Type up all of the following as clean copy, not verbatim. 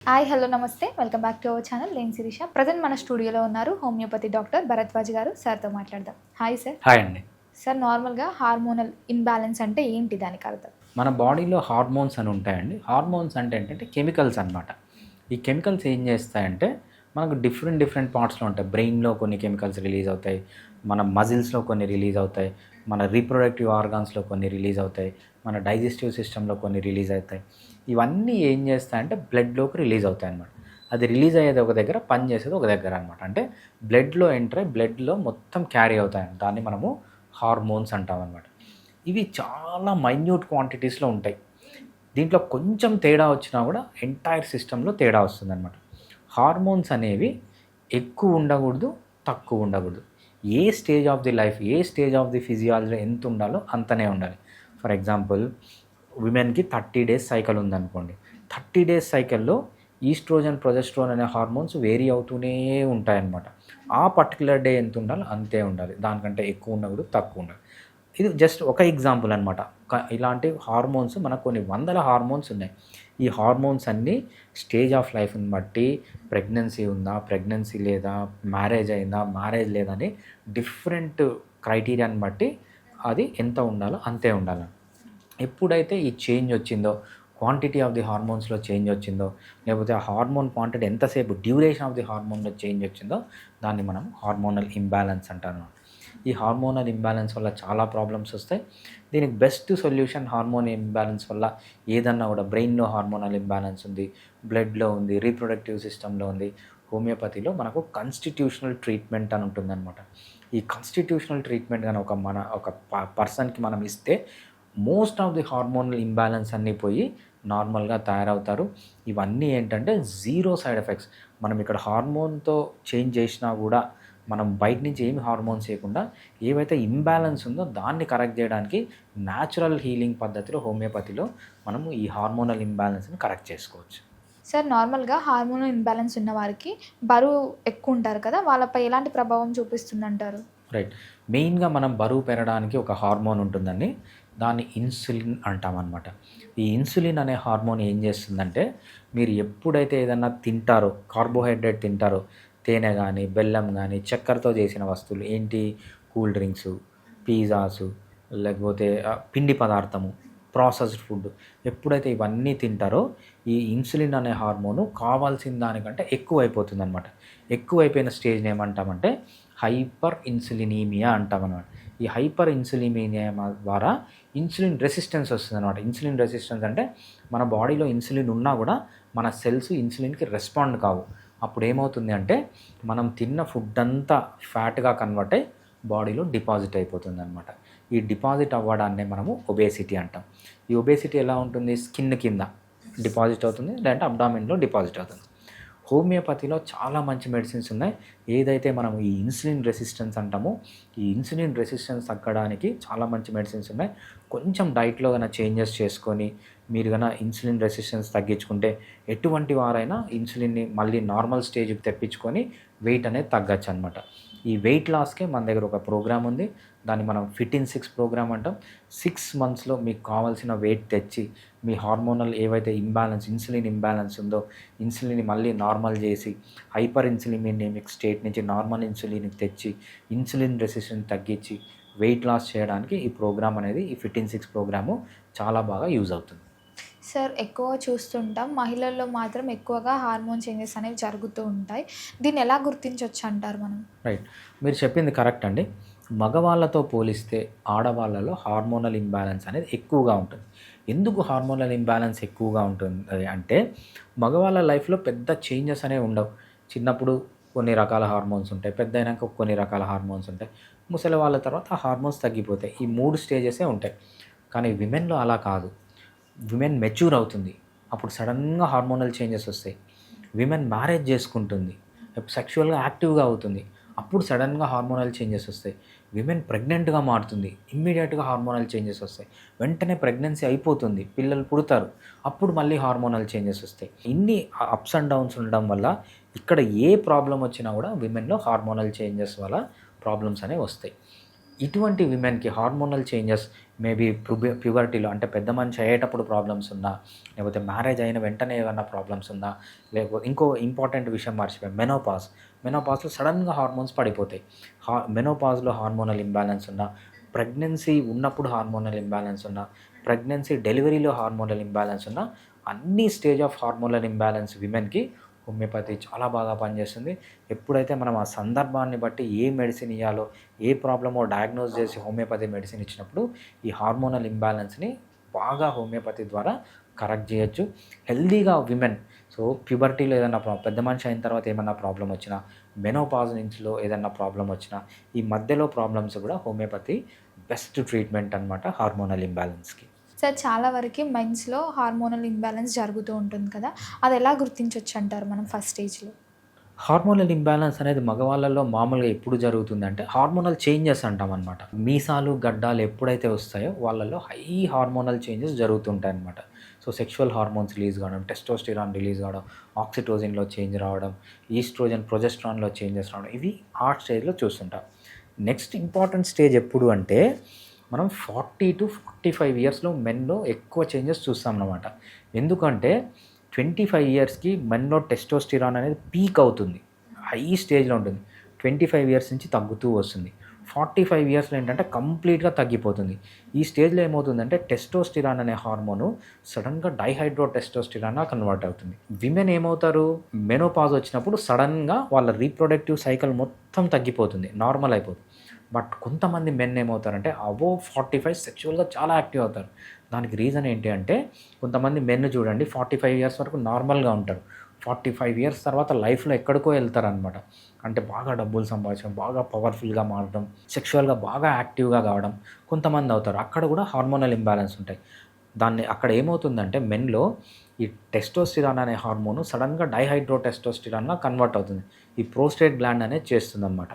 Hi hello నమస్తే welcome back to our channel నేను Sirisha. Present మన స్టూడియోలో ఉన్నారు హోమియోపతి డాక్టర్ భరద్వాజ్ గారు. సార్తో మాట్లాడదాం. Hi sir. హాయ్ అండి. సార్, నార్మల్గా హార్మోనల్ ఇంబ్యాలెన్స్ అంటే ఏంటి, దానికి అర్థం? మన బాడీలో హార్మోన్స్ అని ఉంటాయండి. హార్మోన్స్ అంటే ఏంటంటే కెమికల్స్ అనమాట. ఈ కెమికల్స్ ఏం చేస్తాయంటే మనకు డిఫరెంట్ పార్ట్స్లో ఉంటాయి. బ్రెయిన్లో కొన్ని కెమికల్స్ రిలీజ్ అవుతాయి, మన మజిల్స్లో కొన్ని రిలీజ్ అవుతాయి, మన రీప్రొడక్టివ్ ఆర్గాన్స్లో కొన్ని రిలీజ్ అవుతాయి, మన డైజెస్టివ్ సిస్టంలో కొన్ని రిలీజ్ అవుతాయి. ఇవన్నీ ఏం చేస్తాయంటే బ్లడ్లోకి రిలీజ్ అవుతాయి అన్నమాట. అది రిలీజ్ అయ్యేది ఒక దగ్గర, పని చేసేది ఒక దగ్గర అనమాట. అంటే బ్లడ్లో ఎంటర్ అయ్యి బ్లడ్లో మొత్తం క్యారీ అవుతాయి. దాన్ని మనము హార్మోన్స్ అంటాం అనమాట. ఇవి చాలా మైన్యూట్ క్వాంటిటీస్లో ఉంటాయి. దీంట్లో కొంచెం తేడా వచ్చినా కూడా ఎంటైర్ సిస్టంలో తేడా వస్తుందన్నమాట. హార్మోన్స్ అనేవి ఎక్కువ ఉండకూడదు, తక్కువ ఉండకూడదు. A stage of the life, a stage of the ఫిజియాలజీలో ఎంత ఉండాలో అంతనే ఉండాలి. ఫర్ ఎగ్జాంపుల్, విమెన్కి 30 days సైకిల్ ఉందనుకోండి. 30 days సైకిల్లో ఈస్ట్రోజన్, ప్రొజెస్ట్రోన్ అనే హార్మోన్స్ వేరీ అవుతూనే ఉంటాయన్నమాట. ఆ పర్టికులర్ డే ఎంత ఉండాలో అంతే ఉండాలి. దానికంటే ఎక్కువ ఉండకూడదు, తక్కువ ఉండాలి. ఇది జస్ట్ ఒక ఎగ్జాంపుల్ అనమాట. ఇలాంటి హార్మోన్స్ మనకు కొన్ని వందల హార్మోన్స్ ఉన్నాయి. ఈ హార్మోన్స్ అన్నీ స్టేజ్ ఆఫ్ లైఫ్ని బట్టి, ప్రెగ్నెన్సీ ఉందా, ప్రెగ్నెన్సీ లేదా, మ్యారేజ్ అయిందా, మ్యారేజ్ లేదా అని డిఫరెంట్ క్రైటీరియాని బట్టి అది ఎంత ఉండాలో అంతే ఉండాలి. ఎప్పుడైతే ఈ చేంజ్ వచ్చిందో, క్వాంటిటీ ఆఫ్ ది హార్మోన్స్లో చేంజ్ వచ్చిందో, లేకపోతే ఆ హార్మోన్ క్వాంటిటీ ఎంతసేపు, డ్యూరేషన్ ఆఫ్ ది హార్మోన్లో చేంజ్ వచ్చిందో దాన్ని మనం హార్మోనల్ ఇంబ్యాలెన్స్ అంటాను. ఈ హార్మోనల్ ఇంబ్యాలెన్స్ వల్ల చాలా ప్రాబ్లమ్స్ వస్తాయి. దీనికి బెస్ట్ సొల్యూషన్, హార్మోన్ ఇంబ్యాలెన్స్ వల్ల ఏదన్నా కూడా బ్రెయిన్లో హార్మోనల్ ఇంబ్యాలెన్స్ ఉంది, బ్లడ్లో ఉంది, రీప్రొడక్టివ్ సిస్టంలో ఉంది, హోమియోపతిలో మనకు కాన్స్టిట్యూషనల్ ట్రీట్మెంట్ అని ఉంటుందన్నమాట. ఈ కాన్స్టిట్యూషనల్ ట్రీట్మెంట్ కానీ ఒక పర్సన్కి మనం ఇస్తే most of the hormonal imbalance అన్నీ పోయి నార్మల్గా తయారవుతారు. ఇవన్నీ ఏంటంటే జీరో సైడ్ ఎఫెక్ట్స్. మనం ఇక్కడ హార్మోన్తో చేంజ్ చేసినా కూడా మనం బయట నుంచి ఏమి హార్మోన్స్ చేయకుండా ఏవైతే ఇంబ్యాలెన్స్ ఉందో దాన్ని కరెక్ట్ చేయడానికి న్యాచురల్ హీలింగ్ పద్ధతిలో హోమియోపతిలో మనము ఈ హార్మోనల్ ఇంబ్యాలెన్స్ని కరెక్ట్ చేసుకోవచ్చు. సార్, నార్మల్గా హార్మోనల్ ఇంబ్యాలెన్స్ ఉన్న వారికి బరువు ఎక్కువ ఉంటారు కదా, వాళ్ళపై ఎలాంటి ప్రభావం చూపిస్తుందంటారు? రైట్. మెయిన్గా మనం బరువు పెరగడానికి ఒక హార్మోన్ ఉంటుందండి. దాన్ని ఇన్సులిన్ అంటామన్నమాట. ఈ ఇన్సులిన్ అనే హార్మోన్ ఏం చేస్తుందంటే, మీరు ఎప్పుడైతే ఏదన్నా తింటారో, కార్బోహైడ్రేట్ తింటారో, తేనె కానీ, బెల్లం కానీ, చక్కెరతో చేసిన వస్తువులు ఏంటి, కూల్ డ్రింక్సు, పిజ్జాసు, లేకపోతే పిండి పదార్థము, ప్రాసెస్డ్ ఫుడ్, ఎప్పుడైతే ఇవన్నీ తింటారో ఈ ఇన్సులిన్ అనే హార్మోను కావాల్సిన దానికంటే ఎక్కువ అయిపోతుంది అనమాట. ఎక్కువైపోయిన స్టేజ్ని ఏమంటామంటే హైపర్ ఇన్సులినీమియా అంటామన్నమాట. ఈ హైపర్ ఇన్సులినీమియా ద్వారా ఇన్సులిన్ రెసిస్టెన్స్ వస్తుంది అనమాట. ఇన్సులిన్ రెసిస్టెన్స్ అంటే మన బాడీలో ఇన్సులిన్ ఉన్నా కూడా మన సెల్స్ ఇన్సులిన్కి రెస్పాండ్ కావు. అప్పుడు ఏమవుతుంది అంటే మనం తిన్న ఫుడ్ అంతా ఫ్యాట్గా కన్వర్ట్ అయ్యి బాడీలో డిపాజిట్ అయిపోతుంది అనమాట. ఈ డిపాజిట్ అవ్వడాన్నే మనము ఒబేసిటీ అంటాం. ఈ ఒబేసిటీ ఎలా ఉంటుంది, స్కిన్ కింద డిపాజిట్ అవుతుంది, లేదంటే అబ్డామిన్లో డిపాజిట్ అవుతుంది. హోమియోపతిలో చాలా మంచి మెడిసిన్స్ ఉన్నాయి. ఏదైతే మనం ఈ ఇన్సులిన్ రెసిస్టెన్స్ అంటామో ఈ ఇన్సులిన్ రెసిస్టెన్స్ తగ్గడానికి చాలా మంచి మెడిసిన్స్ ఉన్నాయి. కొంచెం డైట్లో కన్నా చేంజెస్ చేసుకొని మీరు కన్నా ఇన్సులిన్ రెసిస్టెన్స్ తగ్గించుకుంటే ఎటువంటి వారైనా ఇన్సులిన్ని మళ్ళీ నార్మల్ స్టేజ్కి తెప్పించుకొని వెయిట్ అనేది తగ్గచ్చు అనమాట. ఈ వెయిట్ లాస్కే మన దగ్గర ఒక ప్రోగ్రామ్ ఉంది. దాన్ని మనం ఫిట్ ఇన్ 6 ప్రోగ్రామ్ అంటాం. 6 monthsలో మీకు కావాల్సిన వెయిట్ తెచ్చి మీ హార్మోనల్ ఏవైతే ఇన్సులిన్ ఇంబ్యాలెన్స్ ఉందో ఇన్సులిన్ని మళ్ళీ నార్మల్ చేసి హైపర్ ఇన్సులినిమిక్ స్టేట్ నుంచి నార్మల్ ఇన్సులిన్కి తెచ్చి ఇన్సులిన్ రెసిస్టెన్స్ తగ్గించి వెయిట్ లాస్ చేయడానికి ఈ ప్రోగ్రామ్ అనేది, ఈ ఫిట్ ఇన్ 6 ప్రోగ్రాము చాలా బాగా యూజ్ అవుతుంది. సార్, ఎక్కువ చూస్తుంటాం మహిళల్లో మాత్రం ఎక్కువగా హార్మోన్ చేంజెస్ అనేవి జరుగుతూ ఉంటాయి. దీన్ని ఎలా గుర్తించవచ్చు అంటారు మనం? రైట్, మీరు చెప్పింది కరెక్ట్ అండి. మగవాళ్ళతో పోలిస్తే ఆడవాళ్ళలో హార్మోనల్ ఇంబ్యాలెన్స్ అనేది ఎక్కువగా ఉంటుంది. ఎందుకు హార్మోనల్ ఇంబ్యాలెన్స్ ఎక్కువగా ఉంటుంది అంటే మగవాళ్ళ లైఫ్లో పెద్ద చేంజెస్ అనేవి ఉండవు. చిన్నప్పుడు కొన్ని రకాల హార్మోన్స్ ఉంటాయి, పెద్ద అయినాక కొన్ని రకాల హార్మోన్స్ ఉంటాయి, ముసలి వాళ్ళ తర్వాత ఆ హార్మోన్స్ తగ్గిపోతాయి. ఈ 3 స్టేజెసే ఉంటాయి. కానీ విమెన్లో అలా కాదు. విమెన్ మెచ్యూర్ అవుతుంది, అప్పుడు సడన్గా హార్మోనల్ చేంజెస్ వస్తాయి. విమెన్ మ్యారేజ్ చేసుకుంటుంది, సెక్షువల్గా యాక్టివ్గా అవుతుంది, అప్పుడు సడన్గా హార్మోనల్ చేంజెస్ వస్తాయి. విమెన్ ప్రెగ్నెంట్గా మారుతుంది, ఇమ్మీడియట్గా హార్మోనల్ చేంజెస్ వస్తాయి. వెంటనే ప్రెగ్నెన్సీ అయిపోతుంది, పిల్లలు పుడతారు, అప్పుడు మళ్ళీ హార్మోనల్ చేంజెస్ వస్తాయి. ఇన్ని అప్స్ అండ్ డౌన్స్ ఉండడం వల్ల ఇక్కడ ఏ ప్రాబ్లం వచ్చినా కూడా విమెన్లో హార్మోనల్ చేంజెస్ వల్ల ప్రాబ్లమ్స్ అనేవి వస్తాయి. ఇటువంటి విమెన్కి హార్మోనల్ చేంజెస్ మేబీ ప్యూబర్టీలో అంటే పెద్ద మనిషి అయ్యేటప్పుడు ప్రాబ్లమ్స్ ఉన్నా, లేకపోతే మ్యారేజ్ అయిన వెంటనే ఏమన్నా ప్రాబ్లమ్స్ ఉన్నా, లేకపోతే ఇంకో ఇంపార్టెంట్ విషయం మర్చిపోయాం, మెనోపాజ్లో సడన్గా హార్మోన్స్ పడిపోతాయి. మెనోపాజ్లో హార్మోనల్ ఇంబ్యాలెన్స్ ఉన్నా, ప్రెగ్నెన్సీ ఉన్నప్పుడు హార్మోనల్ ఇంబ్యాలెన్స్ ఉన్నా, ప్రెగ్నెన్సీ డెలివరీలో హార్మోనల్ ఇంబ్యాలెన్స్ ఉన్నా, అన్ని స్టేజ్ ఆఫ్ హార్మోనల్ ఇంబ్యాలెన్స్ విమెన్కి హోమియోపతి చాలా బాగా పనిచేస్తుంది. ఎప్పుడైతే మనం ఆ సందర్భాన్ని బట్టి ఏ మెడిసిన్ ఇవ్వాలో, ఏ ప్రాబ్లమో డయాగ్నోస్ చేసి హోమియోపతి మెడిసిన్ ఇచ్చినప్పుడు ఈ హార్మోనల్ ఇంబ్యాలెన్స్ని బాగా హోమియోపతి ద్వారా కరెక్ట్ చేయొచ్చు. హెల్దీగా విమెన్, సో ప్యూబర్టీలో ఏదైనా పెద్ద మనిషి అయిన తర్వాత ఏమన్నా ప్రాబ్లం వచ్చినా, మెనోపాజ్ నుంచిలో ఏదైనా ప్రాబ్లం వచ్చినా, ఈ మధ్యలో ప్రాబ్లమ్స్ కూడా హోమియోపతి బెస్ట్ ట్రీట్మెంట్ అనమాట హార్మోనల్ ఇంబ్యాలెన్స్కి. సార్ చాలా వరకు మెన్స్‌లో హార్మోనల్ ఇంబాలెన్స్ జరుగుతూ ఉంటుంది కదా! అది ఎలా గుర్తించొచ్చు అంటారు మనం ఫస్ట్ స్టేజ్‌లో? హార్మోనల్ ఇంబ్యాలెన్స్ అనేది మగవాళ్ళలో మామూలుగా ఎప్పుడు జరుగుతుందంటే హార్మోనల్ చేంజెస్ అంటామనమాట. మీసాలు, గడ్డాలు ఎప్పుడైతే వస్తాయో వాళ్ళలో హై హార్మోనల్ చేంజెస్ జరుగుతుంటాయన్నమాట. సో సెక్షువల్ హార్మోన్స్ రిలీజ్ కావడం, టెస్టోస్టిరాన్ రిలీజ్ కావడం, ఆక్సిటోసిన్‌లో చేంజ్ రావడం, ఈస్ట్రోజన్, ప్రొజెస్ట్రాన్‌లో చేంజెస్ రావడం, ఇవి ఆ స్టేజ్‌లో చూస్తుంటాం. నెక్స్ట్ ఇంపార్టెంట్ స్టేజ్ ఎప్పుడు అంటే మనం 40-45 ఇయర్స్‌లో మెన్‌లో ఎక్కువ చేంజెస్ చూస్తామన్నమాట. ఎందుకంటే 25 ఇయర్స్‌కి మెన్‌లో టెస్టోస్టిరాన్ అనేది పీక్ అవుతుంది. హై స్టేజ్‌లో ఉంటుంది. 25 ఇయర్స్ నుంచి తగ్గుతూ వస్తుంది. 45 ఇయర్స్‌లో ఏంటంటే కంప్లీట్‌గా తగ్గిపోతుంది. ఈ స్టేజ్‌లో ఏమవుతుందంటే టెస్టోస్టిరాన్ అనే హార్మోను సడన్‌గా డైహైడ్రో టెస్టోస్టిరాన్‌గా కన్వర్ట్ అవుతుంది. విమెన్ ఏమవుతారు, మెనోపాజ్ వచ్చినప్పుడు సడన్‌గా వాళ్ళ రీప్రొడక్టివ్ సైకిల్ మొత్తం తగ్గిపోతుంది. నార్మల్ అయిపోతుంది. బట్ కొంతమంది మెన్ ఏమవుతారంటే అబోవ్ 45 సెక్షువల్‌గా చాలా యాక్టివ్ అవుతారు. దానికి రీజన్ ఏంటి అంటే కొంతమంది మెన్ చూడండి 45 ఇయర్స్ వరకు నార్మల్‌గా ఉంటారు. 45 ఇయర్స్ తర్వాత లైఫ్‌లో ఎక్కడికో వెళ్తారనమాట. అంటే బాగా డబ్బులు సంపాదించడం, బాగా పవర్ఫుల్‌గా మారడం, సెక్షువల్‌గా బాగా యాక్టివ్‌గా కావడం కొంతమంది అవుతారు. అక్కడ కూడా హార్మోనల్ ఇంబాలెన్స్ ఉంటాయి. అక్కడ ఏమవుతుందంటే మెన్‌లో ఈ టెస్టోస్టిరాన్ అనే హార్మోను సడన్‌గా డైహైడ్రో టెస్టోస్టిరాన్‌గా కన్వర్ట్ అవుతుంది. ఈ ప్రోస్టేట్ గ్లాండ్ అనేది చేస్తుందన్నమాట.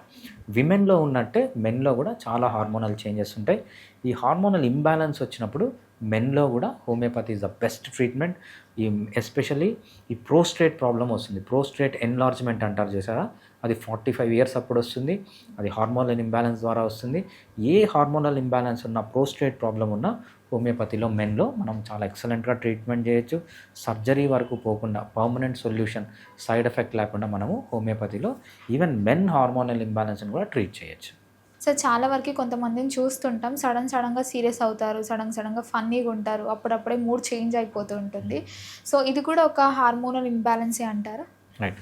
విమెన్‌లో ఉన్నట్టే మెన్‌లో కూడా చాలా హార్మోనల్ చేంజెస్ ఉంటాయి. ఈ హార్మోనల్ ఇంబాలెన్స్ వచ్చినప్పుడు మెన్‌లో కూడా homeopathy is the best treatment. Especially ఈ ప్రోస్టేట్ ప్రాబ్లమ్ వస్తుంది. ప్రోస్టేట్ ఎన్లార్జ్‌మెంట్ అంటారు చూసారా? అది 45 ఇయర్స్ అప్పుడు వస్తుంది. అది హార్మోనల్ ఇంబాలెన్స్ ద్వారా వస్తుంది. ఏ హార్మోనల్ ఇంబాలెన్స్ ఉన్న ప్రోస్టేట్ ప్రాబ్లమ్ ఉన్నా హోమియోపతిలో మెన్‌లో మనం చాలా ఎక్సలెంట్‌గా ట్రీట్మెంట్ చేయొచ్చు. సర్జరీ వరకు పోకుండా పర్మనెంట్ సొల్యూషన్, సైడ్ ఎఫెక్ట్ లేకుండా మనము హోమియోపతిలో ఈవెన్ మెన్ హార్మోనల్ ఇంబాలెన్స్‌ని కూడా ట్రీట్ చేయొచ్చు. సార్ చాలా వరకు కొంతమందిని చూస్తుంటాం. సడన్‌గా సీరియస్ అవుతారు. సడన్‌గా ఫన్నీగా ఉంటారు. అప్పుడప్పుడే మూడ్ చేంజ్ అయిపోతూ ఉంటుంది. సో ఇది కూడా ఒక హార్మోనల్ ఇంబాలెన్సే అంటారా? రైట్.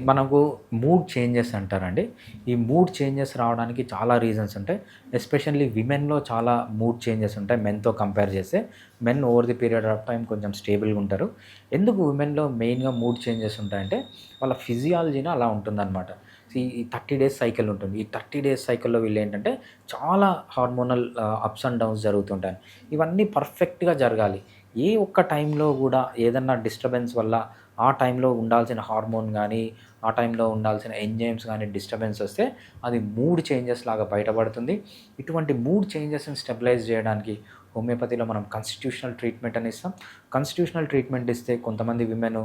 మనకు మూడ్ చేంజెస్ అంటారండి. ఈ మూడ్ చేంజెస్ రావడానికి చాలా రీజన్స్ ఉంటాయి. ఎస్పెషల్లీ విమెన్‌లో చాలా మూడ్ చేంజెస్ ఉంటాయి మెన్‌తో కంపేర్ చేస్తే. Men over the period of time కొంచెం స్టేబుల్‌గా ఉంటారు. ఎందుకు విమెన్‌లో మెయిన్‌గా మూడ్ చేంజెస్ ఉంటాయంటే వాళ్ళ ఫిజియాలజీనే అలా ఉంటుందన్నమాట. ఈ 30 డేస్ సైకిల్ ఉంటుంది. ఈ 30 డేస్ సైకిల్‌లో వీళ్ళేంటంటే చాలా హార్మోనల్ అప్స్ అండ్ డౌన్స్ జరుగుతుంటాయి. ఇవన్నీ పర్ఫెక్ట్‌గా జరగాలి. ఏ ఒక్క టైంలో కూడా ఏదన్నా డిస్టర్బెన్స్ వల్ల ఆ టైంలో ఉండాల్సిన హార్మోన్ కానీ, ఆ టైంలో ఉండాల్సిన ఎంజైమ్స్ కానీ డిస్టర్బెన్స్ వస్తే అది మూడ్ చేంజెస్ లాగా బయటపడుతుంది. ఇటువంటి మూడ్ చేంజెస్‌ని స్టెబిలైజ్ చేయడానికి హోమియోపతిలో మనం కాన్స్టిట్యూషనల్ ట్రీట్మెంట్ అని ఇస్తాం. కాన్స్టిట్యూషనల్ ట్రీట్మెంట్ ఇస్తే కొంతమంది విమెన్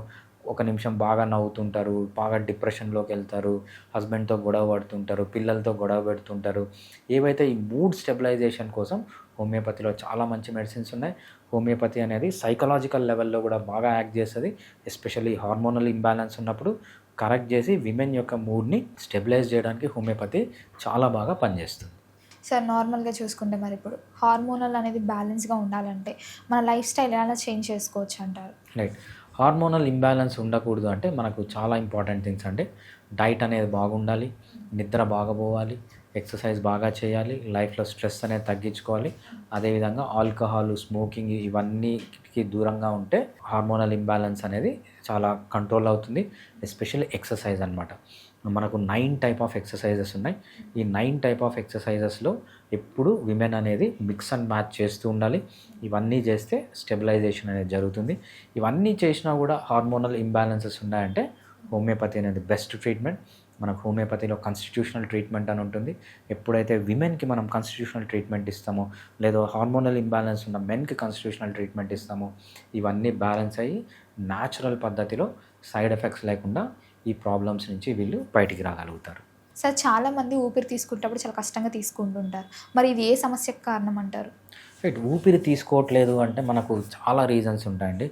ఒక నిమిషం బాగా నవ్వుతుంటారు, బాగా డిప్రెషన్‌లోకి వెళ్తారు, హస్బెండ్‌తో గొడవ పడుతుంటారు, పిల్లలతో గొడవ పెడుతుంటారు. ఏవైతే ఈ మూడ్ స్టెబిలైజేషన్ కోసం హోమియోపతిలో చాలా మంచి మెడిసిన్స్ ఉన్నాయి. హోమియోపతి అనేది సైకలాజికల్ లెవెల్‌లో కూడా బాగా యాక్ట్ చేస్తది. ఎస్పెషల్లీ హార్మోనల్ ఇంబాలెన్స్ ఉన్నప్పుడు కరెక్ట్ చేసి విమెన్ యొక్క మూడ్‌ని స్టెబిలైజ్ చేయడానికి హోమియోపతి చాలా బాగా పనిచేస్తుంది. సార్ నార్మల్‌గా చూసుకుంటే మరిప్పుడు హార్మోనల్ అనేది బ్యాలెన్స్‌గా ఉండాలంటే మన లైఫ్ స్టైల్ ఎలా చేంజ్ చేసుకోవచ్చు అంటారు? రైట్. హార్మోనల్ ఇంబ్యాలెన్స్ ఉండకూడదు అంటే మనకు చాలా ఇంపార్టెంట్ థింగ్స్ అంటే డైట్ అనేది బాగుండాలి, నిద్ర బాగా పోవాలి, ఎక్సర్సైజ్ బాగా చేయాలి, లైఫ్లో స్ట్రెస్ అనేది తగ్గించుకోవాలి. అదేవిధంగా ఆల్కహాల్, స్మోకింగ్ ఇవన్నీకి దూరంగా ఉంటే హార్మోనల్ ఇంబ్యాలెన్స్ అనేది చాలా కంట్రోల్ అవుతుంది. ఎస్పెషల్లీ ఎక్సర్సైజ్ అనమాట. మనకు 9 టైప్ ఆఫ్ ఎక్సర్సైజెస్ ఉన్నాయి. ఈ 9 టైప్ ఆఫ్ ఎక్సర్సైజెస్లో ఎప్పుడు విమెన్ అనేది మిక్స్ అండ్ మ్యాచ్ చేస్తూ ఉండాలి. ఇవన్నీ చేస్తే స్టెబిలైజేషన్ అనేది జరుగుతుంది. ఇవన్నీ చేసినా కూడా హార్మోనల్ ఇంబ్యాలెన్సెస్ ఉన్నాయంటే హోమియోపతి అనేది బెస్ట్ ట్రీట్మెంట్. మనకు హోమియోపతిలో కాన్స్టిట్యూషనల్ ట్రీట్మెంట్ అని ఉంటుంది. ఎప్పుడైతే విమెన్కి మనం కాన్స్టిట్యూషనల్ ట్రీట్మెంట్ ఇస్తామో, లేదా హార్మోనల్ ఇంబ్యాలెన్స్ ఉన్న మెన్కి కాన్స్టిట్యూషనల్ ట్రీట్మెంట్ ఇస్తామో, ఇవన్నీ బ్యాలెన్స్ అయ్యి న్యాచురల్ పద్ధతిలో సైడ్ ఎఫెక్ట్స్ లేకుండా ఈ ప్రాబ్లమ్స్ నుంచి వీళ్ళు బయటికి రాగలుగుతారు. సార్ చాలామంది ఊపిరి తీసుకునేటప్పుడు చాలా కష్టంగా తీసుకుంటుంటారు. మరి ఇది ఏ సమస్యకు కారణం అంటారు? రైట్. ఊపిరి తీసుకోవట్లేదు అంటే మనకు చాలా రీజన్స్ ఉంటాయండి.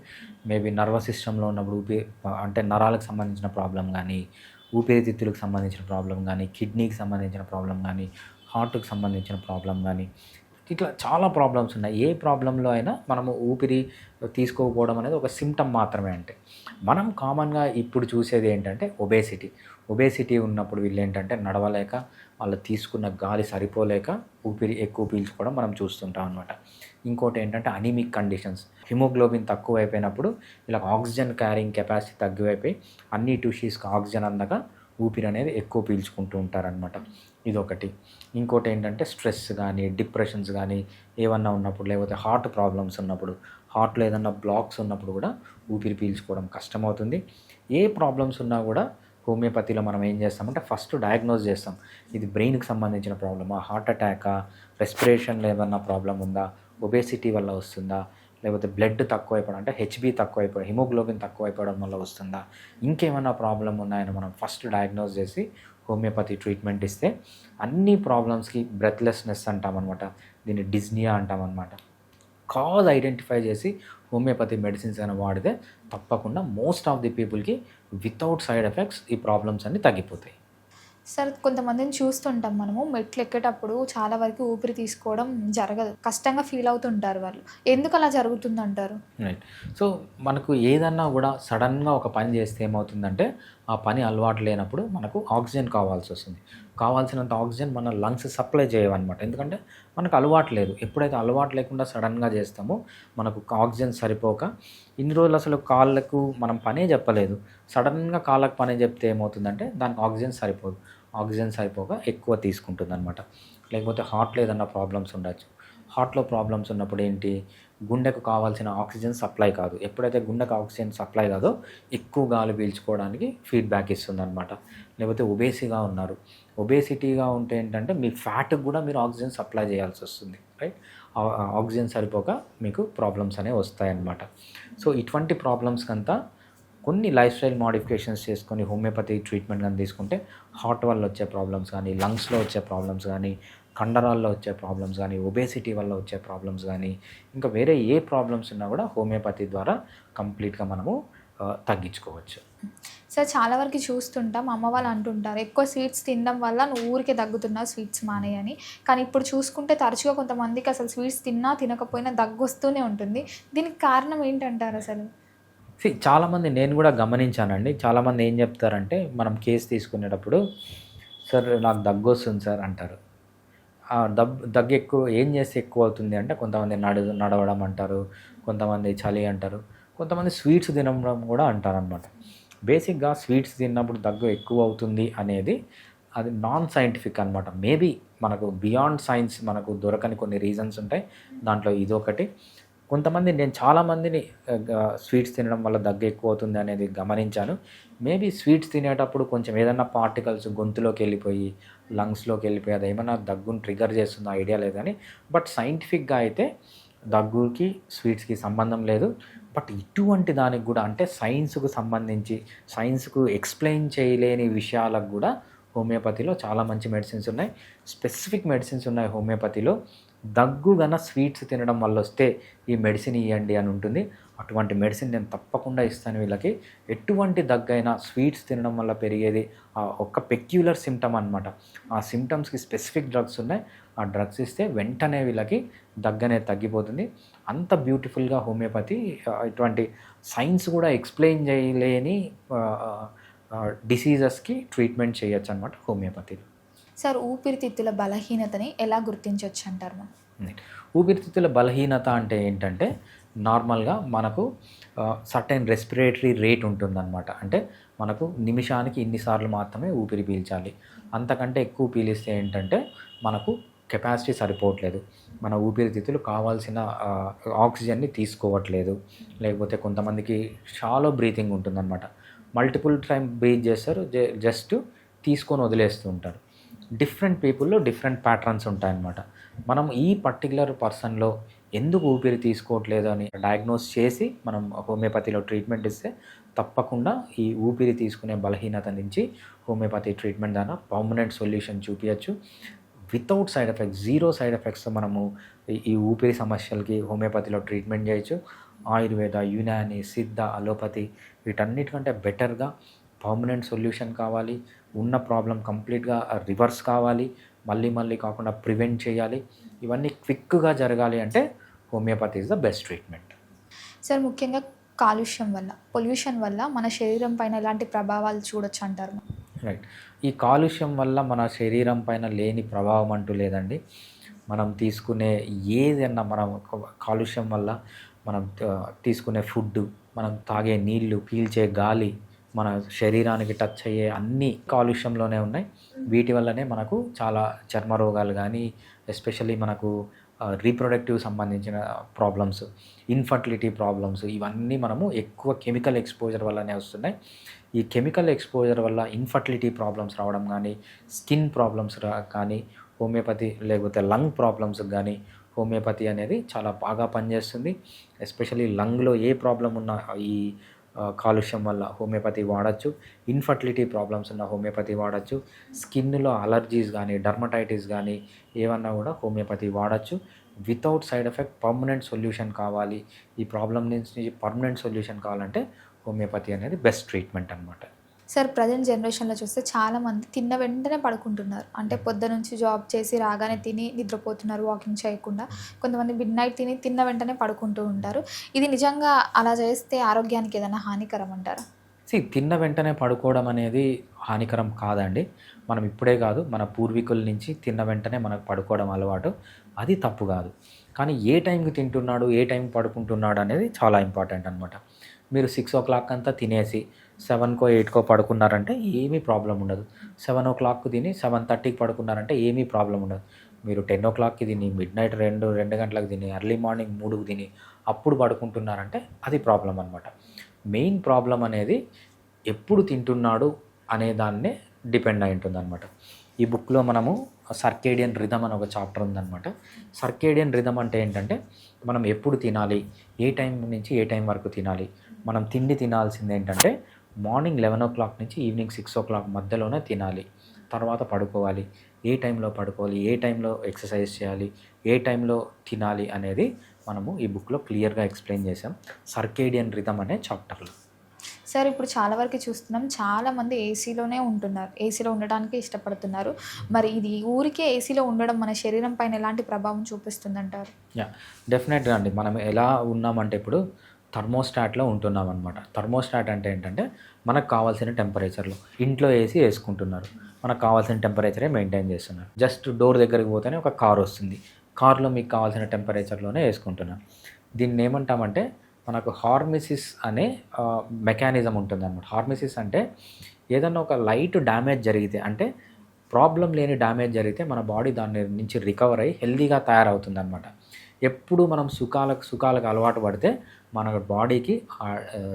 మేబీ నర్వస్ సిస్టమ్‌లో ఉన్నప్పుడు అంటే నరాలకు సంబంధించిన ప్రాబ్లమ్ గానీ, ఊపిరితిత్తులకు సంబంధించిన ప్రాబ్లమ్ గానీ, కిడ్నీకి సంబంధించిన ప్రాబ్లమ్ గానీ, హార్ట్‌కి సంబంధించిన ప్రాబ్లమ్ గానీ, ఇట్లా చాలా ప్రాబ్లమ్స్ ఉన్నాయి. ఏ ప్రాబ్లమ్‌లో అయినా మనము ఊపిరి తీసుకోకపోవడం అనేది ఒక సింప్టమ్ మాత్రమే అంటే. మనం కామన్‌గా ఇప్పుడు చూసేది ఏంటంటే ఒబేసిటీ. ఒబేసిటీ ఉన్నప్పుడు వీళ్ళేంటంటే నడవలేక, వాళ్ళు తీసుకున్న గాలి సరిపోలేక ఊపిరి ఎక్కువ పీల్చుకోవడం మనం చూస్తుంటాం అనమాట. ఇంకోటేంటంటే అనీమిక్ కండిషన్స్. హిమోగ్లోబిన్ తక్కువైపోయినప్పుడు వీళ్ళకి ఆక్సిజన్ క్యారింగ్ కెపాసిటీ తగ్గిపోయి అన్ని టిష్యూస్‌కి ఆక్సిజన్ అందక ఊపిరి అనేది ఎక్కువ పీల్చుకుంటూ ఉంటారనమాట. ఇదొకటి. ఇంకోటేంటంటే స్ట్రెస్ గానీ, డిప్రెషన్స్ గానీ ఏవన్నా ఉన్నప్పుడు, లేకపోతే హార్ట్ ప్రాబ్లమ్స్ ఉన్నప్పుడు, హార్ట్‌లో ఏదన్నా బ్లాక్స్ ఉన్నప్పుడు కూడా ఊపిరి పీల్చుకోవడం కష్టమవుతుంది. ఏ ప్రాబ్లమ్స్ ఉన్నా కూడా హోమియోపతిలో మనం ఏం చేస్తామంటే ఫస్ట్ డయాగ్నోస్ చేస్తాం. ఇది బ్రెయిన్‌కి సంబంధించిన ప్రాబ్లమా, హార్ట్ అటాకా, రెస్పిరేషన్‌లో ఏమన్నా ప్రాబ్లమ్ ఉందా, ఒబేసిటీ వల్ల వస్తుందా, లేకపోతే బ్లడ్ తక్కువైపోవడం అంటే హెచ్‌బీ తక్కువైపోవడం, హిమోగ్లోబిన్ తక్కువైపోవడం వల్ల వస్తుందా, ఇంకేమైనా ప్రాబ్లమ్ ఉన్నాయని మనం ఫస్ట్ డయాగ్నోస్ చేసి హోమియోపతి ట్రీట్మెంట్ ఇస్తే అన్ని ప్రాబ్లమ్స్‌కి బ్రెత్‌లెస్‌నెస్ అంటామనమాట. దీన్ని డిస్నియా అంటామనమాట. కాజ్ ఐడెంటిఫై చేసి హోమియోపతి మెడిసిన్స్ అని వాడితే తప్పకుండా మోస్ట్ ఆఫ్ ది పీపుల్‌కి వితౌట్ సైడ్ ఎఫెక్ట్స్ ఈ ప్రాబ్లమ్స్ అన్నీ తగ్గిపోతాయి. సార్ కొంతమందిని చూస్తుంటాం మనము మెట్లు ఎక్కేటప్పుడు చాలా వరకు ఊపిరి తీసుకోవడం జరగదు. కష్టంగా ఫీల్ అవుతుంటారు వాళ్ళు. ఎందుకు అలా జరుగుతుందంటారు? రైట్. సో, మనకు ఏదన్నా గూడా సడన్‌గా ఒక పని చేస్తే ఏమవుతుందంటే, ఆ పని అలవాటు లేనప్పుడు మనకు ఆక్సిజన్ కావాల్సొస్తుంది. కావాల్సినంత ఆక్సిజన్ మన లంగ్స్ సప్లై చేయవనమాట. ఎందుకంటే, మనకు అలవాటు లేదు. ఎప్పుడైతే అలవాటు లేకుండా సడన్‌గా చేస్తామో, మనకు ఆక్సిజన్ సరిపోక ఇన్ని రోజులు అసలు కాళ్ళకు మనం పనే చెప్పలేదు. సడన్‌గా కాళ్ళకి పని చెప్తే ఏమవుతుందంటే, దానికి ఆక్సిజన్ సరిపోదు. ఆక్సిజన్ సరిపోక ఎక్కువ తీసుకుంటుందనమాట. లేకపోతే హార్ట్‌లో ఏదన్నా ప్రాబ్లమ్స్ ఉండొచ్చు. హార్ట్‌లో ప్రాబ్లమ్స్ ఉన్నప్పుడు ఏంటి, గుండెకు కావాల్సిన ఆక్సిజన్ సప్లై కాదు. ఎప్పుడైతే గుండెకు ఆక్సిజన్ సప్లై కాదో ఎక్కువ గాలి పీల్చుకోవడానికి ఫీడ్‌బ్యాక్ ఇస్తుందనమాట. లేకపోతే ఒబేసిగా ఉన్నారు. ఒబేసిటీగా ఉంటే ఏంటంటే మీ ఫ్యాట్‌కి కూడా మీరు ఆక్సిజన్ సప్లై చేయాల్సొస్తుంది. రైట్. ఆక్సిజన్ సరిపోక మీకు ప్రాబ్లమ్స్ అనేవి వస్తాయన్నమాట. సో, ఇటువంటి ప్రాబ్లమ్స్‌కంతా కొన్ని లైఫ్ స్టైల్ మోడిఫికేషన్స్ చేసుకొని హోమియోపతి ట్రీట్మెంట్ గాని తీసుకుంటే హార్ట్ వల్ల వచ్చే ప్రాబ్లమ్స్ గానీ, లంగ్స్‌లో వచ్చే ప్రాబ్లమ్స్ గానీ, కండరాల్లో వచ్చే ప్రాబ్లమ్స్ గానీ, ఒబేసిటీ వల్ల వచ్చే ప్రాబ్లమ్స్ గానీ, ఇంకా వేరే ఏ ప్రాబ్లమ్స్ ఉన్నా కూడా హోమియోపతి ద్వారా కంప్లీట్‌గా మనము తగ్గించుకోవచ్చు. సార్ చాలా వరకు చూస్తుంటాం అమ్మ వాళ్ళు అంటుంటారు ఎక్కువ స్వీట్స్ తినడం వల్ల నువ్వు ఊరికే దగ్గుతున్నావు స్వీట్స్ మానేయి అని. కానీ ఇప్పుడు చూసుకుంటే తరచుగా కొంతమందికి అసలు స్వీట్స్ తిన్నా తినకపోయినా దగ్గు వస్తూనే ఉంటుంది. దీనికి కారణం ఏంటంటారు అసలు? చాలామంది నేను కూడా గమనించానండి. చాలామంది ఏం చెప్తారంటే మనం కేస్ తీసుకునేటప్పుడు, "సార్ నాకు దగ్గొస్తుంది సార్" అంటారు. దగ్గు ఎక్కువ ఏం చేస్తే ఎక్కువ అవుతుంది అంటే కొంతమంది నడవడం అంటారు, కొంతమంది చలి అంటారు, కొంతమంది స్వీట్స్ తినడం కూడా అంటారనమాట. బేసిక్‌గా స్వీట్స్ తిన్నప్పుడు దగ్గు ఎక్కువ అవుతుంది అనేది అది నాన్ సైంటిఫిక్ అనమాట. మేబీ మనకు బియాండ్ సైన్స్ మనకు దొరకని కొన్ని రీజన్స్ ఉంటాయి. దాంట్లో ఇదొకటి. నేను చాలామందిని స్వీట్స్ తినడం వల్ల దగ్గు ఎక్కువ అవుతుంది అనేది గమనించాను. మేబీ స్వీట్స్ తినేటప్పుడు కొంచెం ఏదన్నా పార్టికల్స్ గొంతులోకి వెళ్ళిపోయి, లంగ్స్‌లోకి వెళ్ళిపోయి అదేమన్నా దగ్గుని ట్రిగ్గర్ చేస్తుందో ఐడియా లేదు గానీ, బట్ సైంటిఫిక్‌గా అయితే దగ్గుకి, స్వీట్స్‌కి సంబంధం లేదు. బట్ ఇటువంటి దానికి గూడా అంటే సైన్స్‌కు సంబంధించి, సైన్స్‌కు ఎక్స్‌ప్లెయిన్ చేయలేని విషయాలకు గూడా హోమియోపతిలో చాలా మంచి మెడిసిన్స్ ఉన్నాయి. స్పెసిఫిక్ మెడిసిన్స్ ఉన్నాయి హోమియోపతిలో. దగ్గు గన స్వీట్స్ తినడం వల్లొస్తే ఈ మెడిసిన్ ఇయ్యండి అని ఉంటుంది. అటువంటి మెడిసిన్ నేను తప్పకుండా ఇస్తాను వీళ్ళకి. ఎటువంటి దగ్గైనా స్వీట్స్ తినడం వల్ల పెరిగేది ఒక పెక్యులర్ సింప్టమ్ అనమాట. ఆ సింప్టమ్స్‌కి స్పెసిఫిక్ డ్రగ్స్ ఉన్నాయి. ఆ డ్రగ్స్ ఇస్తే వెంటనే వీళ్ళకి దగ్గనేది తగ్గిపోతుంది. అంత బ్యూటిఫుల్‌గా హోమియోపతి ఇటువంటి సైన్స్ కూడా ఎక్స్‌ప్లెయిన్ చేయలేని డిసీజెస్‌కి ట్రీట్మెంట్ చేయొచ్చనమాట హోమియోపతిలో. సార్ ఊపిరితిత్తుల బలహీనతని ఎలా గుర్తించొచ్చంటారు మనం? ఊపిరితిత్తుల బలహీనత అంటే ఏంటంటే, నార్మల్‌గా మనకు సర్టెన్ రెస్పిరేటరీ రేట్ ఉంటుందన్నమాట. అంటే మనకు నిమిషానికి ఇన్ని సార్లు మాత్రమే ఊపిరి పీల్చాలి. అంతకంటే ఎక్కువ పీలిస్తే ఏంటంటే, మనకు కెపాసిటీ సరిపోవట్లేదు. మన ఊపిరితిత్తులు కావాల్సిన ఆక్సిజన్‌ని తీసుకోవట్లేదు. లేకపోతే కొంతమందికి షాలో బ్రీతింగ్ ఉంటుందన్నమాట. మల్టిపుల్ టైమ్ బ్రీత్ చేస్తారు. జస్ట్ తీసుకొని వదిలేస్తూ ఉంటారు. డిఫరెంట్ పీపుల్‌లో డిఫరెంట్ ప్యాటర్న్స్ ఉంటాయన్నమాట. మనం ఈ పర్టిక్యులర్ పర్సన్‌లో ఎందుకు ఊపిరి తీసుకోవట్లేదు అని డయాగ్నోస్ చేసి మనం హోమియోపతిలో ట్రీట్మెంట్ ఇస్తే తప్పకుండా ఈ ఊపిరి తీసుకునే బలహీనత నుంచి హోమియోపతి ట్రీట్మెంట్ ద్వారా పర్మనెంట్ సొల్యూషన్ చూపియచ్చు. Without side effects, zero side ఎఫెక్ట్స్తో మనము ఈ ఊపిరి సమస్యలకి హోమియోపతిలో ట్రీట్మెంట్ చేయొచ్చు. ఆయుర్వేద, యునాని, సిద్ధ, అలోపతి వీటన్నిటికంటే బెటర్గా పర్మనెంట్ సొల్యూషన్ కావాలి, ఉన్న ప్రాబ్లం కంప్లీట్గా రివర్స్ కావాలి, మళ్ళీ కాకుండా ప్రివెంట్ చేయాలి, ఇవన్నీ క్విక్గా జరగాలి అంటే homeopathy is the best treatment. Sir ముఖ్యంగా కాలుష్యం వల్ల, పొల్యూషన్ వల్ల మన శరీరం పైన ఎలాంటి ప్రభావాలు చూడొచ్చు అంటారు? రైట్. ఈ కాలుష్యం వల్ల మన శరీరం పైన లేని ప్రభావం అంటూ లేదండి. మనం తీసుకునే ఏదన్నా మనం కాలుష్యం వల్ల మనం తీసుకునే ఫుడ్డు, మనం తాగే నీళ్ళు, పీల్చే గాలి, మన శరీరానికి టచ్ అయ్యే అన్నీ కాలుష్యంలోనే ఉన్నాయి. వీటి వల్లనే మనకు చాలా చర్మ రోగాలు కానీ, ఎస్పెషల్లీ మనకు రీప్రొడక్టివ్ సంబంధించిన ప్రాబ్లమ్స్, ఇన్ఫర్టిలిటీ ప్రాబ్లమ్స్, ఇవన్నీ మనము ఎక్కువ కెమికల్ ఎక్స్పోజర్ వల్లనే వస్తున్నాయి. ఈ కెమికల్ ఎక్స్పోజర్ వల్ల ఇన్ఫర్టిలిటీ ప్రాబ్లమ్స్ రావడం కానీ, స్కిన్ ప్రాబ్లమ్స్ కానీ, హోమియోపతి లేకపోతే లంగ్ ప్రాబ్లమ్స్కి కానీ హోమియోపతి అనేది చాలా బాగా పనిచేస్తుంది. ఎస్పెషల్లీ లంగ్లో ఏ ప్రాబ్లం ఉన్నా ఈ కాలుష్యం వల్ల హోమియోపతి వాడచ్చు. ఇన్ఫర్టిలిటీ ప్రాబ్లమ్స్ ఉన్న హోమియోపతి వాడచ్చు. స్కిన్లో అలర్జీస్ కానీ, డర్మటైటిస్ కానీ ఏమన్నా కూడా హోమియోపతి వాడచ్చు. Without side effect permanent solution కావాలి, ఈ ప్రాబ్లమ్ నుంచి పర్మనెంట్ సొల్యూషన్ కావాలంటే హోమియోపతి అనేది బెస్ట్ ట్రీట్మెంట్ అనమాట. సార్ ప్రజెంట్ జనరేషన్లో చూస్తే చాలామంది తిన్న వెంటనే పడుకుంటున్నారు. అంటే పొద్దు నుంచి జాబ్ చేసి రాగానే తిని నిద్రపోతున్నారు, వాకింగ్ చేయకుండా. కొంతమంది మిడ్ నైట్ తిన్న వెంటనే పడుకుంటూ ఉంటారు. ఇది నిజంగా అలా చేస్తే ఆరోగ్యానికి ఏదైనా హానికరం అంటారా? తిన్న వెంటనే పడుకోవడం అనేది హానికరం కాదండి. మనం ఇప్పుడే కాదు, మన పూర్వీకుల నుంచి తిన్న వెంటనే మనకు పడుకోవడం అలవాటు, అది తప్పు కాదు. కానీ ఏ టైంకి తింటున్నాడు, ఏ టైంకి పడుకుంటున్నాడు అనేది చాలా ఇంపార్టెంట్ అనమాట. మీరు 6 o'clock అంతా తినేసి 7కో 8కో పడుకున్నారంటే ఏమీ ప్రాబ్లం ఉండదు. 7 o'clockకు తిని 7:30కి పడుకున్నారంటే ఏమీ ప్రాబ్లం ఉండదు. మీరు 10 o'clockకి తిని, మిడ్ నైట్ 2 గంటలకు తిని, ఎర్లీ మార్నింగ్ 3కు తిని అప్పుడు పడుకుంటున్నారంటే అది ప్రాబ్లం అనమాట. మెయిన్ ప్రాబ్లం అనేది ఎప్పుడు తింటున్నాడు అనే దాన్నే డిపెండ్ అయి ఉంటుంది అనమాట. ఈ బుక్లో మనము సర్కేడియన్ రిథమ్ అని ఒక చాప్టర్ ఉందన్నమాట. సర్కేడియన్ రిథమ్ అంటే ఏంటంటే మనం ఎప్పుడు తినాలి, ఏ టైం నుంచి ఏ టైం వరకు తినాలి. మనం తిండి తినాల్సింది ఏంటంటే మార్నింగ్ 11 o'clock నుంచి ఈవినింగ్ 6 o'clock మధ్యలోనే తినాలి. తర్వాత పడుకోవాలి, ఏ టైంలో పడుకోవాలి, ఏ టైంలో ఎక్సర్సైజ్ చేయాలి, ఏ టైంలో తినాలి అనేది మనము ఈ బుక్లో క్లియర్గా ఎక్స్ప్లెయిన్ చేసాం సర్కేడియన్ రిథమ్ అనే చాప్టర్లో. సార్ ఇప్పుడు చాలా వరకు చూస్తున్నాం, చాలామంది ఏసీలోనే ఉంటున్నారు, ఏసీలో ఉండడానికి ఇష్టపడుతున్నారు. మరి ఇది ఊరికే ఏసీలో ఉండడం మన శరీరం పైన ఎలాంటి ప్రభావం చూపిస్తుందంటారు? డెఫినెట్గా అండి. మనం ఎలా ఉన్నామంటే ఇప్పుడు థర్మోస్టాట్లో ఉంటున్నాం అనమాట. థర్మోస్టాట్ అంటే ఏంటంటే మనకు కావాల్సిన టెంపరేచర్లో, ఇంట్లో ఏసీ వేసుకుంటున్నారు, మనకు కావాల్సిన టెంపరేచరే మెయింటైన్ చేస్తున్నారు. జస్ట్ డోర్ దగ్గరికి పోతేనే ఒక కార్ వస్తుంది, కార్లో మీకు కావాల్సిన టెంపరేచర్లోనే వేసుకుంటున్నారు. దీన్ని ఏమంటామంటే మనకు హార్మిసిస్ అనే మెకానిజం ఉంటుందన్నమాట. హార్మిసిస్ అంటే ఏదన్నా ఒక లైట్ డ్యామేజ్ జరిగితే, అంటే ప్రాబ్లం లేని డ్యామేజ్ జరిగితే మన బాడీ దాని నుంచి రికవర్ అయ్యి హెల్తీగా తయారవుతుందన్నమాట. ఎప్పుడు మనం సుఖాలకు అలవాటు పడితే మన బాడీకి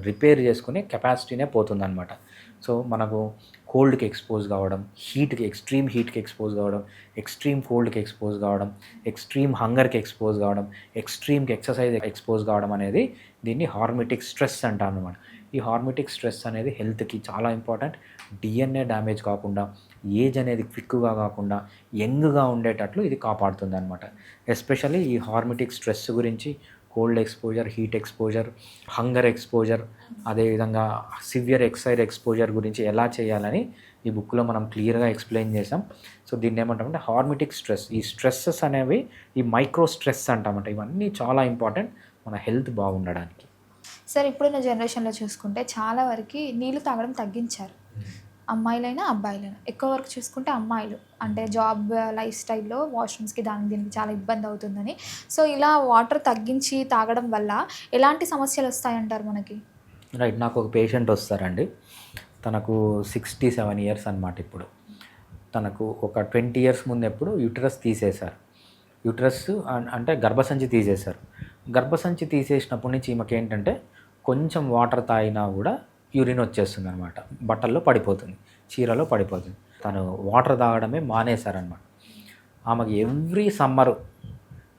రిపేర్ చేసుకునే కెపాసిటీనే పోతుందన్నమాట. సో మనకు కోల్డ్కి ఎక్స్పోజ్ కావడం, ఎక్స్ట్రీమ్ హీట్కి ఎక్స్పోజ్ కావడం, ఎక్స్ట్రీమ్ కోల్డ్కి ఎక్స్పోజ్ కావడం, ఎక్స్ట్రీమ్ హంగర్కి ఎక్స్పోజ్ కావడం, ఎక్స్ట్రీమ్కి ఎక్సర్సైజ్ ఎక్స్పోజ్ కావడం అనేది దీన్ని హార్మిటిక్ స్ట్రెస్ అంటారు అన్నమాట. ఈ హార్మిటిక్ స్ట్రెస్ అనేది హెల్త్కి చాలా ఇంపార్టెంట్. డిఎన్ఏ డ్యామేజ్ కాకుండా, ఏజ్ అనేది క్విక్గా కాకుండా యంగ్గా ఉండేటట్లు ఇది కాపాడుతుంది అనమాట. ఎస్పెషల్లీ ఈ హార్మిటిక్ స్ట్రెస్ గురించి, cold exposure, heat exposure, hunger exposure, అదేవిధంగా సివియర్ ఎక్సైజ్ ఎక్స్పోజర్ గురించి ఎలా చేయాలని ఈ బుక్లో మనం క్లియర్గా ఎక్స్ప్లెయిన్ చేసాం. సో దీన్ని ఏమంటామంటే హార్మిటిక్ స్ట్రెస్. ఈ స్ట్రెస్సెస్ అనేవి ఈ మైక్రో స్ట్రెస్ అంటామంట. ఇవన్నీ చాలా ఇంపార్టెంట్ మన హెల్త్ బాగుండడానికి. సార్ ఇప్పుడున్న జనరేషన్లో చూసుకుంటే చాలా వరకు నీళ్ళు తాగడం తగ్గించారు. అమ్మాయిలైనా అబ్బాయిలైనా, ఎక్కువ వరకు చూసుకుంటే అమ్మాయిలు, అంటే జాబ్ లైఫ్ స్టైల్లో వాష్రూమ్స్కి దీనికి చాలా ఇబ్బంది అవుతుందని. సో ఇలా వాటర్ తగ్గించి తాగడం వల్ల ఎలాంటి సమస్యలు వస్తాయంటారు మనకి? రైట్. నాకు ఒక పేషెంట్ వస్తారండి, తనకు 67 years అనమాట. ఇప్పుడు తనకు ఒక 20 years ముందు ఎప్పుడు యూటరస్ తీసేశారు. యూటరస్ అంటే గర్భసంచి తీసేశారు. గర్భసంచి తీసేసినప్పటి నుంచి ఈమెకి ఏంటంటే కొంచెం వాటర్ తాగినా కూడా యూరిన్ వచ్చేస్తుంది అనమాట, బట్టల్లో పడిపోతుంది, చీరలో పడిపోతుంది. తను వాటర్ తాగడమే మానేశారనమాట. ఆమెకి ఎవ్రీ సమ్మర్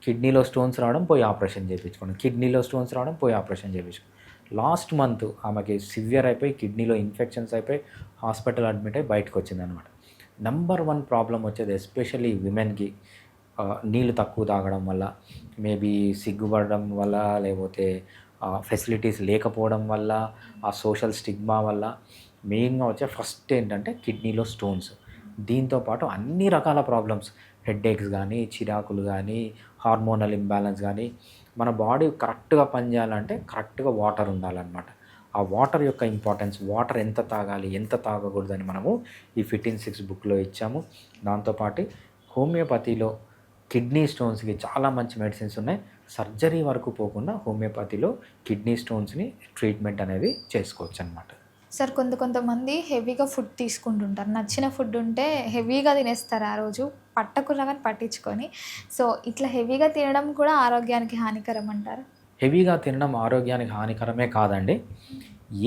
కిడ్నీలో స్టోన్స్ రావడం, పోయి ఆపరేషన్ చేయించుకోవడం, కిడ్నీలో స్టోన్స్ రావడం, పోయి ఆపరేషన్ చేయించుకోవడం. లాస్ట్ మంత్ ఆమెకి సివియర్ అయిపోయి కిడ్నీలో ఇన్ఫెక్షన్స్ అయిపోయి హాస్పిటల్ అడ్మిట్ అయ్యి బయటకు వచ్చిందనమాట. నెంబర్ వన్ ప్రాబ్లం వచ్చేది ఎస్పెషల్లీ విమెన్కి నీళ్ళు తక్కువ తాగడం వల్ల, మేబీ సిగ్గుపడడం వల్ల, లేకపోతే ఫెసిలిటీస్ లేకపోవడం వల్ల, ఆ సోషల్ స్టిగ్మా వల్ల మెయిన్గా వచ్చే ఫస్ట్ ఏంటంటే కిడ్నీలో స్టోన్స్. దీంతోపాటు అన్ని రకాల ప్రాబ్లమ్స్, హెడ్ఏక్స్ కానీ, చిరాకులు కానీ, హార్మోనల్ ఇంబ్యాలెన్స్ కానీ, మన బాడీ కరెక్ట్గా పనిచేయాలంటే కరెక్ట్గా వాటర్ ఉండాలన్నమాట. ఆ వాటర్ యొక్క ఇంపార్టెన్స్, వాటర్ ఎంత తాగాలి, ఎంత తాగకూడదని మనము ఈ ఫిట్ ఇన్ 6 బుక్లో ఇచ్చాము. దాంతోపాటు హోమియోపతిలో కిడ్నీ స్టోన్స్కి చాలా మంచి మెడిసిన్స్ ఉన్నాయి. సర్జరీ వరకు పోకుండా హోమియోపతిలో కిడ్నీ స్టోన్స్ని ట్రీట్మెంట్ అనేది చేసుకోవచ్చు అనమాట. సార్ కొంతమంది హెవీగా ఫుడ్ తీసుకుంటుంటారు. నచ్చిన ఫుడ్ ఉంటే హెవీగా తినేస్తారు ఆ రోజు, పట్టకున్నా కానీ పట్టించుకొని. సో ఇట్లా హెవీగా తినడం కూడా ఆరోగ్యానికి హానికరం అంటారా? హెవీగా తినడం ఆరోగ్యానికి హానికరమే కాదండి.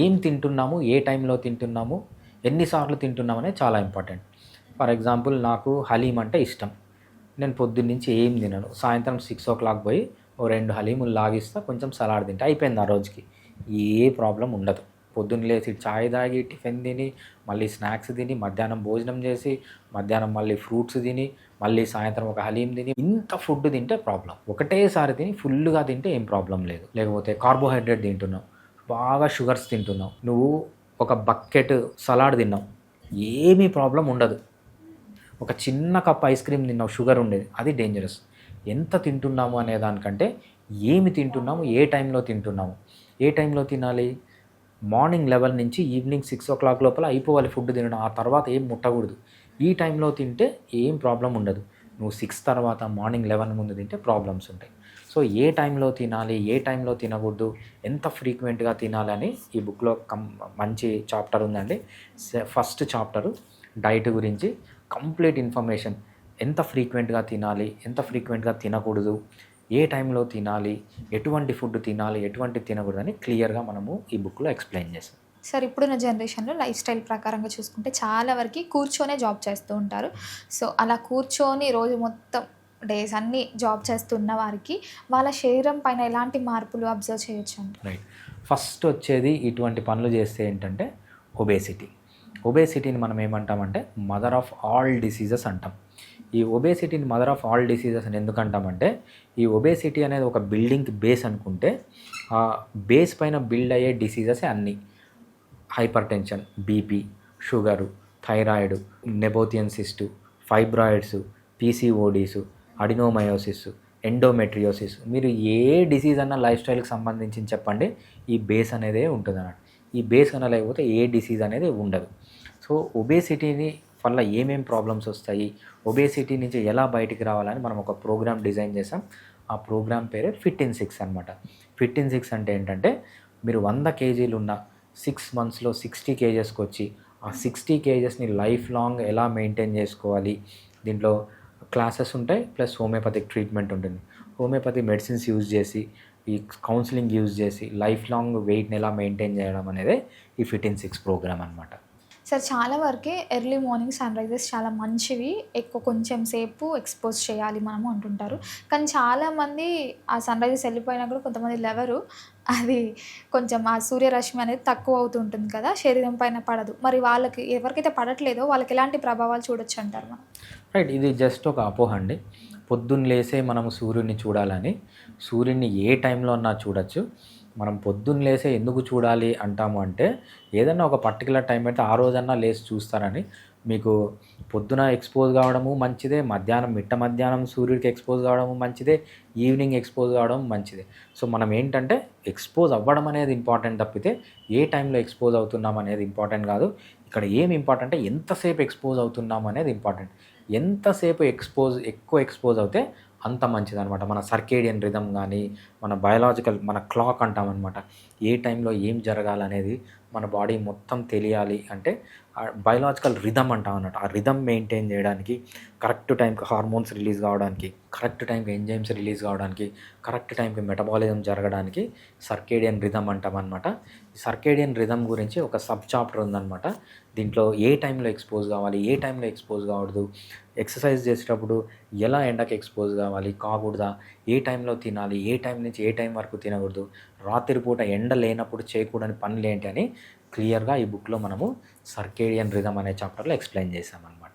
ఏం తింటున్నాము, ఏ టైంలో తింటున్నాము, ఎన్నిసార్లు తింటున్నాము అనేది చాలా ఇంపార్టెంట్. ఫర్ ఎగ్జాంపుల్, నాకు హలీం అంటే ఇష్టం. నేను పొద్దున్న నుంచి ఏం తినను, సాయంత్రం 6 o'clock పోయి ఓ 2 హలీములు లాగిస్తా, కొంచెం సలాడ్ తింటే అయిపోయింది. ఆ రోజుకి ఏ ప్రాబ్లం ఉండదు. పొద్దున్న లేచి చాయ్ తాగి, టిఫిన్ తిని, మళ్ళీ స్నాక్స్ తిని, మధ్యాహ్నం భోజనం చేసి, మధ్యాహ్నం మళ్ళీ ఫ్రూట్స్ తిని, మళ్ళీ సాయంత్రం ఒక హలీం తిని, ఇంత ఫుడ్ తింటే ప్రాబ్లం. ఒకటేసారి తిని ఫుల్గా తింటే ఏం ప్రాబ్లం లేదు. లేకపోతే కార్బోహైడ్రేట్ తింటున్నావు, బాగా షుగర్స్ తింటున్నావు, నువ్వు ఒక బకెట్ సలాడ్ తిన్నావు, ఏమీ ప్రాబ్లం ఉండదు. ఒక చిన్న కప్ ఐస్ క్రీమ్ తిన్నావు, షుగర్ ఉండేది, అది డేంజరస్. ఎంత తింటున్నాము అనే దానికంటే ఏమి తింటున్నాము, ఏ టైంలో తింటున్నాము. ఏ టైంలో తినాలి? మార్నింగ్ 11 నుంచి ఈవినింగ్ 6 o'clock లోపల అయిపోవాలి ఫుడ్ తినడం. ఆ తర్వాత ఏం ముట్టకూడదు. ఈ టైంలో తింటే ఏం ప్రాబ్లం ఉండదు. నువ్వు 6 తర్వాత మార్నింగ్ 11 ముందు తింటే ప్రాబ్లమ్స్ ఉంటాయి. సో ఏ టైంలో తినాలి, ఏ టైంలో తినకూడదు, ఎంత ఫ్రీక్వెంట్గా తినాలి అని ఈ బుక్లో మంచి చాప్టర్ ఉందండి. ఫస్ట్ చాప్టరు డైట్ గురించి కంప్లీట్ ఇన్ఫర్మేషన్, ఎంత ఫ్రీక్వెంట్గా తినాలి, ఎంత ఫ్రీక్వెంట్గా తినకూడదు, ఏ టైంలో తినాలి, ఎటువంటి ఫుడ్ తినాలి, ఎటువంటి తినకూడదు అని క్లియర్గా మనము ఈ బుక్లో ఎక్స్ప్లెయిన్ చేస్తాం. సార్ ఇప్పుడున్న జనరేషన్లో లైఫ్ స్టైల్ ప్రకారంగా చూసుకుంటే చాలా వరకు కూర్చొనే జాబ్ చేస్తూ ఉంటారు. సో అలా కూర్చొని రోజు మొత్తం డేస్ అన్నీ జాబ్ చేస్తున్న వారికి వాళ్ళ శరీరం పైన ఎలాంటి మార్పులు అబ్జర్వ్ చేయొచ్చు అండి? రైట్. ఫస్ట్ వచ్చేది ఇటువంటి పనులు చేస్తే ఏంటంటే ఒబేసిటీ. ఒబేసిటీని మనం ఏమంటామంటే మదర్ ఆఫ్ ఆల్ డిసీజెస్ అంటాం. ఈ ఒబేసిటీని మదర్ ఆఫ్ ఆల్ డిసీజెస్ అని ఎందుకు అంటామంటే, ఈ ఒబేసిటీ అనేది ఒక బిల్డింగ్కి బేస్ అనుకుంటే, ఆ బేస్ పైన బిల్డ్ అయ్యే డిసీజెస్ అన్నీ. Hypertension, BP, sugar, thyroid, nabothian cyst, fibroids, PCODs, adenomyosis, endometriosis, మీరు ఏ డిసీజ్ అన్న లైఫ్ స్టైల్కి సంబంధించి చెప్పండి, ఈ బేస్ అనేదే ఉంటుంది అన్నట్టు. ఈ బేస్ కన్నా లేకపోతే ఏ డిసీజ్ అనేది ఉండదు. సో ఒబేసిటీని వల్ల ఏమేం ప్రాబ్లమ్స్ వస్తాయి, ఒబేసిటీ నుంచి ఎలా బయటికి రావాలని మనం ఒక ప్రోగ్రామ్ డిజైన్ చేసాం. ఆ ప్రోగ్రామ్ పేరే ఫిట్ ఇన్ 6 అనమాట. ఫిట్ ఇన్ 6 అంటే ఏంటంటే, మీరు 100 kgs ఉన్న 6 monthsలో 60 kgsకి వచ్చి, ఆ 60 kgsని లైఫ్ లాంగ్ ఎలా మెయింటైన్ చేసుకోవాలి. దీంట్లో క్లాసెస్ ఉంటాయి, ప్లస్ హోమియోపతిక్ ట్రీట్మెంట్ ఉంటుంది. హోమియోపతి మెడిసిన్స్ యూజ్ చేసి, ఈ కౌన్సిలింగ్ యూజ్ చేసి లైఫ్ లాంగ్ వెయిట్ని ఎలా మెయింటైన్ చేయడం అనేదే ఈ ఫిట్ ఇన్ 6 ప్రోగ్రామ్ అనమాట. సార్ చాలా వరకే ఎర్లీ మార్నింగ్ సన్ రైజెస్ చాలా మంచివి, ఎక్కువ కొంచెం సేపు ఎక్స్పోజ్ చేయాలి మనము అంటుంటారు. కానీ చాలామంది ఆ సన్ రైజెస్ వెళ్ళిపోయినా కూడా కొంతమంది లెవరు, అది కొంచెం ఆ సూర్యరశ్మి అనేది తక్కువ అవుతుంటుంది కదా, శరీరం పైన పడదు. మరి వాళ్ళకి ఎవరికైతే పడట్లేదో వాళ్ళకి ఎలాంటి ప్రభావాలు చూడొచ్చు అంటారు మనం? రైట్. ఇది జస్ట్ ఒక అపోహ అండి. పొద్దున్న లేసే మనము సూర్యుడిని చూడాలని, సూర్యుడిని ఏ టైంలో అన్నా చూడొచ్చు. మనం పొద్దున్న లేసే ఎందుకు చూడాలి అంటాము అంటే, ఏదన్నా ఒక పర్టికులర్ టైం అయితే ఆ రోజన్నా లేచి చూస్తారని. మీకు పొద్దున ఎక్స్పోజ్ కావడము మంచిదే, మిట్ట మధ్యాహ్నం సూర్యుడికి ఎక్స్పోజ్ కావడము మంచిదే, ఈవినింగ్ ఎక్స్పోజ్ కావడం మంచిదే. సో మనం ఏంటంటే ఎక్స్పోజ్ అవ్వడం అనేది ఇంపార్టెంట్ తప్పితే ఏ టైంలో ఎక్స్పోజ్ అవుతున్నాం అనేది ఇంపార్టెంట్ కాదు. ఇక్కడ ఏం ఇంపార్టెంట్ అంటే ఎంతసేపు ఎక్స్పోజ్ అవుతున్నాం అనేది ఇంపార్టెంట్. ఎంతసేపు ఎక్కువ ఎక్స్పోజ్ అవుతే అంత మంచిదనమాట. మన సర్కేడియన్ రిథమ్ కానీ, మన బయాలజికల్, మన క్లాక్ అంటామన్నమాట. ఏ టైంలో ఏం జరగాలనేది మన బాడీ మొత్తం తెలియాలి అంటే బయాలజికల్ రిథమ్ అంటాం అన్నట్టు. ఆ రిథమ్ మెయింటైన్ చేయడానికి, కరెక్ట్ టైంకి హార్మోన్స్ రిలీజ్ కావడానికి, కరెక్ట్ టైంకి ఎంజైమ్స్ రిలీజ్ కావడానికి, కరెక్ట్ టైంకి మెటబాలిజం జరగడానికి సర్కేడియన్ రిథమ్ అంటాం అనమాట. ఈ సర్కేడియన్ రిథమ్ గురించి ఒక సబ్ చాప్టర్ ఉందన్నమాట. దీంట్లో ఏ టైంలో ఎక్స్పోజ్ కావాలి, ఏ టైంలో ఎక్స్పోజ్ కావద్దు, ఎక్సర్సైజ్ చేసేటప్పుడు ఎలా ఎండకి ఎక్స్పోజ్ కాకూడదా, ఏ టైంలో తినాలి, ఏ టైం నుంచి ఏ టైం వరకు తినకూడదు, రాత్రిపూట ఎండ లేనప్పుడు చేయకూడని పనులు ఏంటి అని క్లియర్గా ఈ బుక్లో మనము సర్కేడియన్ రిథమ్ అనే చాప్టర్లో ఎక్స్ప్లెయిన్ చేసామన్నమాట.